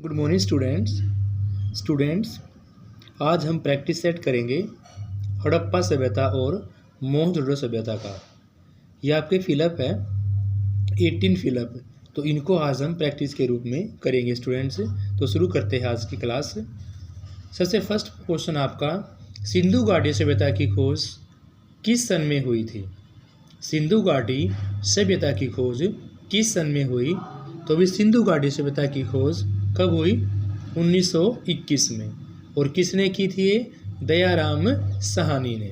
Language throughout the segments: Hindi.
गुड मॉर्निंग स्टूडेंट्स आज हम प्रैक्टिस सेट करेंगे हड़प्पा सभ्यता और मोहनजोदड़ो सभ्यता का। यह आपके फिलअप है 18 फिलअप, तो इनको आज हम प्रैक्टिस के रूप में करेंगे स्टूडेंट्स। तो शुरू करते हैं आज की क्लास। सबसे फर्स्ट क्वेश्चन आपका, सिंधु घाटी सभ्यता की खोज किस सन में हुई थी? सिंधु घाटी सभ्यता की खोज किस सन में हुई? तो भी सिंधु घाटी सभ्यता की खोज कब हुई? 1921 में। और किसने की थी? दयाराम साहनी ने।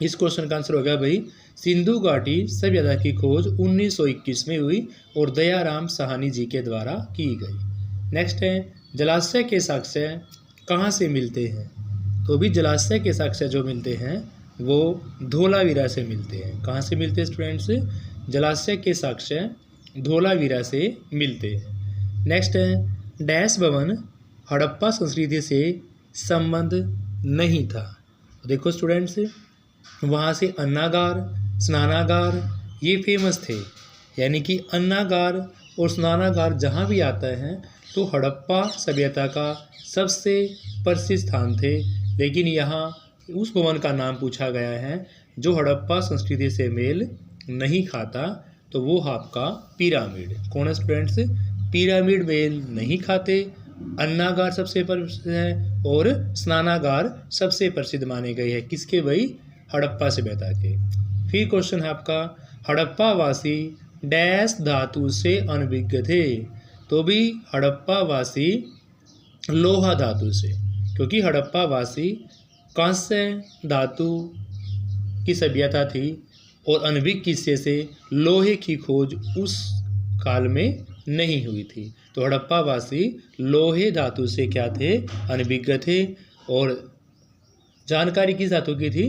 इस क्वेश्चन का आंसर होगा भाई, सिंधु घाटी सभ्यता की खोज 1921 में हुई और दयाराम साहनी जी के द्वारा की गई। नेक्स्ट है, जलाशय के साक्ष्य कहाँ से मिलते हैं? तो भी जलाशय के साक्ष्य जो मिलते हैं वो धोलावीरा से मिलते हैं। कहाँ से मिलते हैं स्टूडेंट्स? जलाशय के साक्ष्य धोलावीरा से मिलते हैं। नेक्स्ट है, डैश भवन हड़प्पा संस्कृति से संबंध नहीं था। देखो स्टूडेंट्स, वहाँ से अन्नागार, स्नानागार ये फेमस थे, यानी कि अन्नागार और स्नानागार जहाँ भी आता है तो हड़प्पा सभ्यता का सबसे प्रसिद्ध स्थान थे। लेकिन यहाँ उस भवन का नाम पूछा गया है जो हड़प्पा संस्कृति से मेल नहीं खाता, तो वो आपका पिरामिड। कौन है स्टूडेंट्स? पिरामिड मेल नहीं खाते। अन्नागार सबसे प्रसिद्ध है और स्नानागार सबसे प्रसिद्ध माने गए हैं। किसके भाई? हड़प्पा सभ्यता के। फिर क्वेश्चन है आपका, हड़प्पा वासी डैश धातु से अनभिज्ञ थे? तो भी हड़प्पा वासी लोहा धातु से, क्योंकि हड़प्पा वासी कांस्य धातु की सभ्यता थी और अनभिज्ञ किस्से से लोहे की खोज उस काल में नहीं हुई थी। तो हड़प्पा वासी लोहे धातु से क्या थे? अनभिज्ञ थे। और जानकारी किस धातु की थी?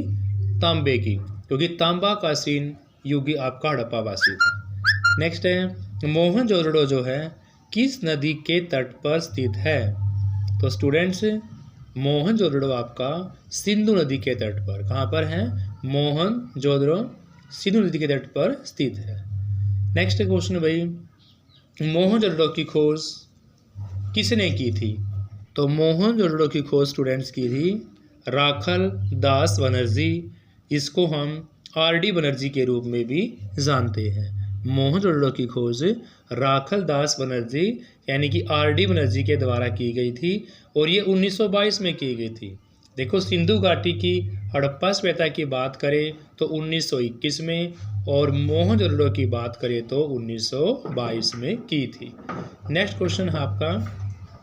तांबे की, क्योंकि तांबा का सीन युग आपका हड़प्पा वासी था। नेक्स्ट है, मोहनजोदड़ो जो है किस नदी के तट पर स्थित है? तो स्टूडेंट्स, मोहनजोदड़ो आपका सिंधु नदी के तट पर। कहाँ पर है? मोहनजोदड़ो सिंधु नदी के तट पर स्थित है। नेक्स्ट क्वेश्चन भाई, मोहनजोदड़ो की खोज किसने की थी? तो मोहनजोदड़ो की खोज स्टूडेंट्स की थी राखल दास बनर्जी। इसको हम आर.डी. बनर्जी के रूप में भी जानते हैं। मोहनजोदड़ो की खोज राखल दास बनर्जी यानी कि आर.डी. बनर्जी के द्वारा की गई थी और ये 1922 में की गई थी। देखो, सिंधु घाटी की हड़प्पा सभ्यता की बात करें तो 1921 में और मोहनजोदड़ो की बात करें तो 1922 में की थी। नेक्स्ट क्वेश्चन है आपका,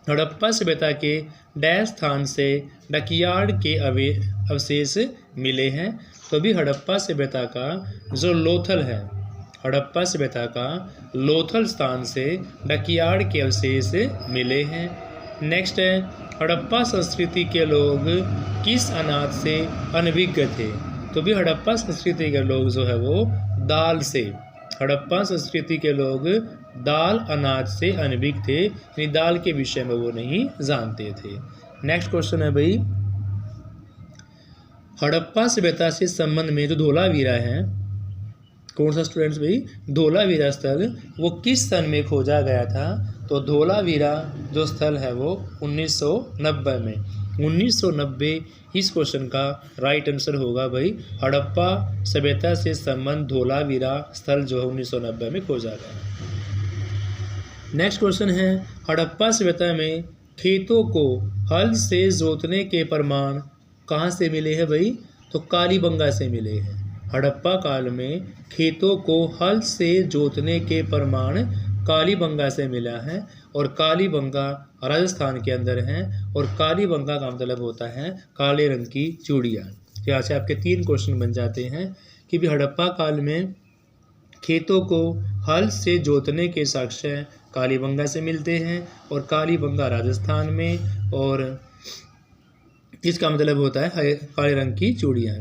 हड़प्पा सभ्यता के डैश स्थान से डकयार्ड के अवशेष मिले हैं? तो भी हड़प्पा सभ्यता का जो लोथल है, हड़प्पा सभ्यता का लोथल स्थान से डकयार्ड के अवशेष मिले हैं। नेक्स्ट है, हड़प्पा संस्कृति के लोग किस अनाज से अनभिज्ञ थे? तो भी हड़प्पा संस्कृति के लोग जो है वो दाल से, हड़प्पा संस्कृति के लोग दाल अनाज से अनभिज्ञ थे, यानी दाल के विषय में वो नहीं जानते थे। नेक्स्ट क्वेश्चन है भाई, हड़प्पा सभ्यता से संबंध में जो धोलावीरा है, कौन सा स्टूडेंट्स भाई? धोलावीरा स्थल वो किस सन में खोजा गया था? तो धोलावीरा जो स्थल है वो 1990 में। 1990 इस क्वेश्चन का राइट आंसर होगा भाई। हड़प्पा सभ्यता से संबंध धोलावीरा स्थल जो है 1990 में खोजा गया। नेक्स्ट क्वेश्चन है, हड़प्पा सभ्यता में खेतों को हल से जोतने के प्रमाण कहाँ से मिले हैं भाई? तो कालीबंगा से मिले हैं। हड़प्पा काल में खेतों को हल से जोतने के प्रमाण कालीबंगा से मिला है और कालीबंगा राजस्थान के अंदर है और कालीबंगा का मतलब होता है काले रंग की चूड़ियाँ। यहाँ से आपके 3 क्वेश्चन बन जाते हैं कि भी हड़प्पा काल में खेतों को हल से जोतने के साक्ष्य कालीबंगा से मिलते हैं और कालीबंगा राजस्थान में, और इसका मतलब होता है काले रंग की चूड़ियाँ।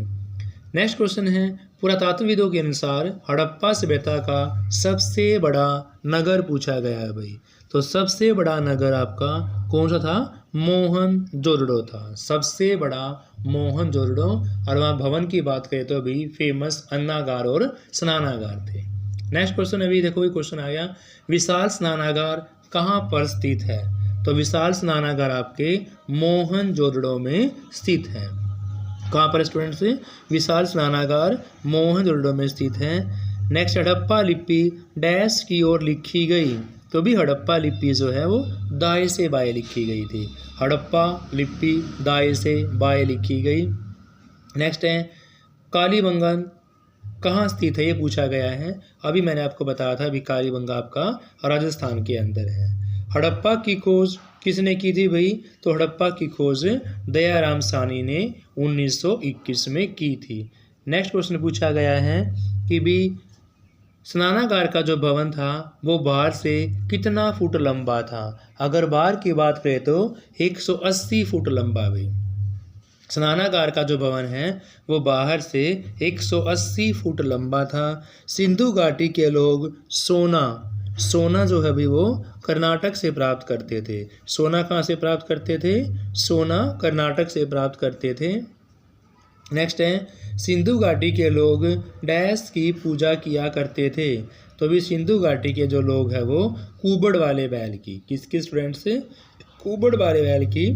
नेक्स्ट क्वेश्चन है, पुरातत्वविदों के अनुसार हड़प्पा सभ्यता का सबसे बड़ा नगर पूछा गया है भाई। तो सबसे बड़ा नगर आपका कौन सा था? मोहनजोदड़ो था। सबसे बड़ा मोहनजोदड़ो। और वहाँ भवन की बात करें तो अभी फेमस अन्नागार और स्नानागार थे। नेक्स्ट क्वेश्चन अभी देखो, ये क्वेश्चन आ गया, विशाल स्नानागार कहाँ पर स्थित है? तो विशाल स्नानागार आपके मोहनजोदड़ो में स्थित है। कहाँ पर स्टूडेंट्स? विशाल स्नानागार मोहनजोदड़ो में स्थित है। नेक्स्ट, हड़प्पा लिपि डैश की ओर लिखी गई। तो भी हड़प्पा लिपि जो है वो दाएं से बाएं लिखी गई थी। हड़प्पा लिपि दाएं से बाएं लिखी गई। नेक्स्ट है कालीबंगन कहाँ स्थित है, ये पूछा गया है। अभी मैंने आपको बताया था अभी कालीबंगा आपका राजस्थान के अंदर है। हड़प्पा की खोज किसने की थी भाई? तो हड़प्पा की खोज दयाराम साहनी ने 1921 में की थी। नेक्स्ट क्वेश्चन पूछा गया है कि भी स्नानागार का जो भवन था वो बाहर से कितना फुट लंबा था? अगर बाहर की बात करें तो 180 फुट लंबा भाई। स्नानागार का जो भवन है वो बाहर से 180 फुट लंबा था। सिंधु घाटी के लोग सोना जो है भी वो कर्नाटक से प्राप्त करते थे। सोना कहाँ से प्राप्त करते थे? सोना कर्नाटक से प्राप्त करते थे। नेक्स्ट है सिंधु घाटी के लोग डैश की पूजा किया करते थे। तो भी सिंधु घाटी के जो लोग हैं वो कुबड़ वाले बैल की, किसके स्टूडेंट्स? कुबड़ वाले बैल की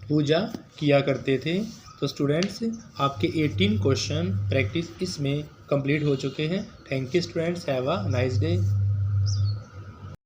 पूजा किया करते थे। तो स्टूडेंट्स आपके 18 क्वेश्चन प्रैक्टिस इसमें कंप्लीट हो चुके हैं। Thank you students, have a nice day.